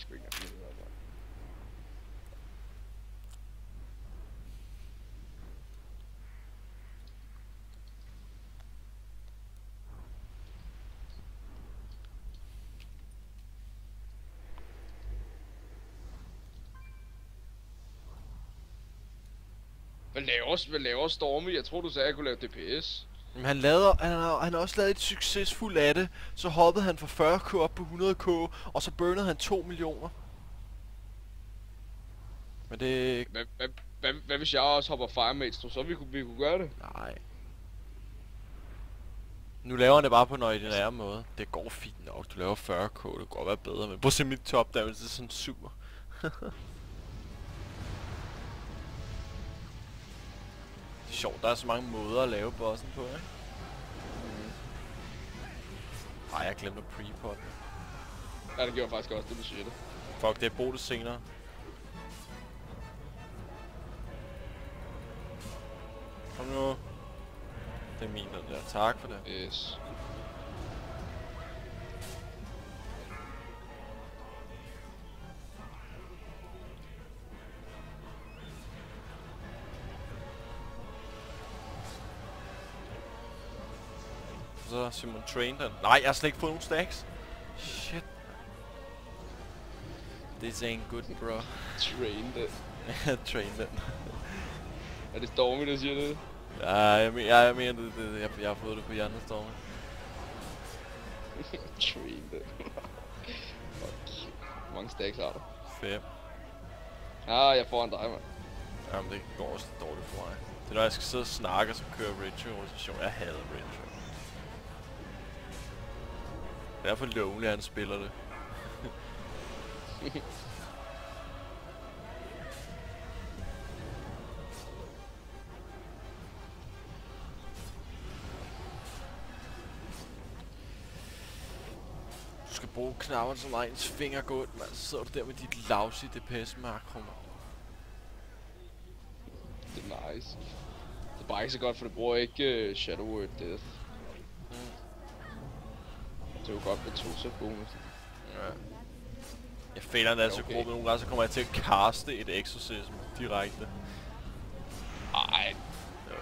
sgu ikke engang vide, hvad. Hvad laver Stormy? Jeg tror du sagde, at jeg kunne lave DPS. Men han har også lavet et succesfuldt af det. Så hoppede han fra 40k op på 100k, og så burnede han 2 millioner. Men det... Hvad hvis jeg også hopper firemates? Tror så vi kunne gøre det? Nej. Nu laver han det bare på en ordinær måde. Det går fint nok. Du laver 40k, det går være bedre. Men prøv at se mit top damage, det er sådan super. Det er sjovt, der er så mange måder at lave bossen på, ikke? Ej, jeg glemte at pre-pot. Ja, det gjorde faktisk også, det du siger det. Fuck, det er brugt det senere. Kom nu. Det er min, den der. Tak for det. Yes. Så Simon train den. Nej, jeg har slet ikke fået nogen stacks. Shit. This ain't good, bro. Train det. Train den. Er det Stormy, der siger det? Ja, jeg mener det. Jeg har fået det på Hjernestormen. Train det. Fuck. Hvor mange stacks har du? 5. Jeg får en dig, mand. Jamen, det går også dårligt for mig. Det er når jeg skal sidde og snakke, og så køre Rachel-organisation. Jeg hader Rachel. Det er for lonely, at han spiller det. Du skal bruge knapperne som ens finger gå ud, mand. Så sidder du der med dit lousy DPS makro, mand. Det er nice. Det er bare ikke så godt, for det bruger ikke Shadow Word Death. Det er jo godt med 2 sæt bonus. Ja. Jeg føler den altså gruppe nogle gange, så kommer jeg til at caste et exorcism direkte. Ej. Ja.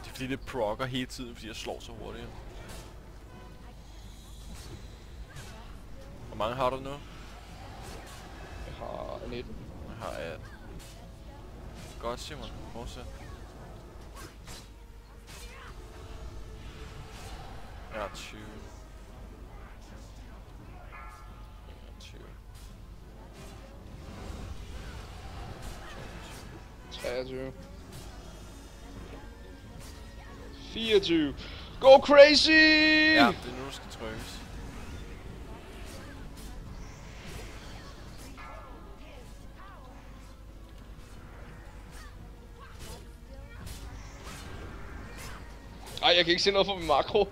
Det er fordi det procker hele tiden, fordi jeg slår så hurtigt. Hvor mange har du nu? Jeg har 19. Jeg har 18. Godt, Simon. Fortsæt. Jeg har 20. 21. 23. 24. Go crazy! Ja, det er nu, du skal trykkes. Ej, jeg kan ikke se noget for min makro.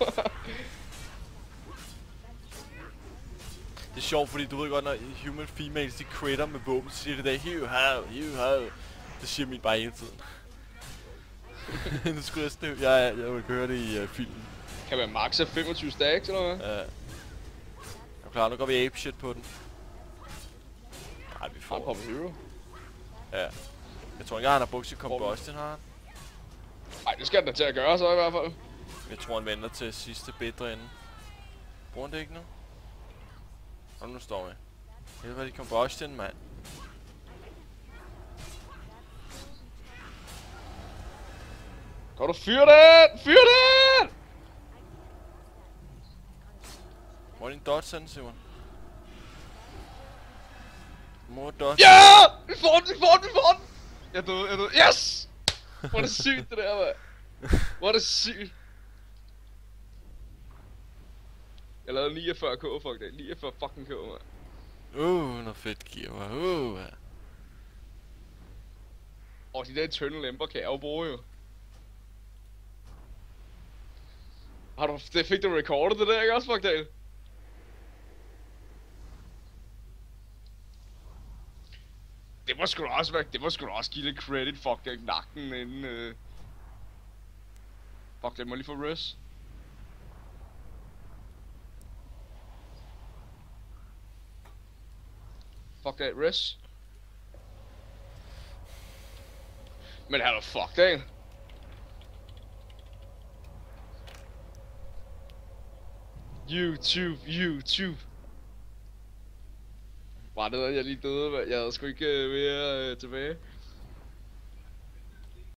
Det er sjovt, fordi du ved godt, når human females de critter med våben, så siger det der, you have. Det siger mit bare hele tiden. Nu skulle jeg støv. Jeg vil høre det i filmen. Kan man maxe 25 stacks eller hvad? Ja. Er du klar? Nu går vi ape shit på den. Nej, vi får Pop Hero. Ja. Jeg tror ikke, han har brugt sit combustion, har han? Ej, det skal han da til at gøre så i hvert fald. Jeg tror, han venter til sidste bedre ende. Bruger han det ikke nu? Og nu står jeg. Det var de combustion, mand. Kan du fyre den? Fyr den! Hvor er din dodge henne, Simon? Hvor er dodge? Ja! Vi får den! Jeg døde. Yes! Hvor er det sygt, det der, mand. Hvor er det sygt. Jeg lavede 49k, fuck det. 49 fucking k, mand. Noget fedt gear, Og de der eternal lemper kan jeg jo bruge, jo. Fik du recordet det der, ikke også, fuck det? Det må sgu da også give lidt credit, fuck det, nakken inden, Fuck det, må lige få res. Fuck that, res. Men han er fucked, ikke? YouTube. Var det noget, jeg lige døde, mand? Jeg havde sgu ikke mere tilbage.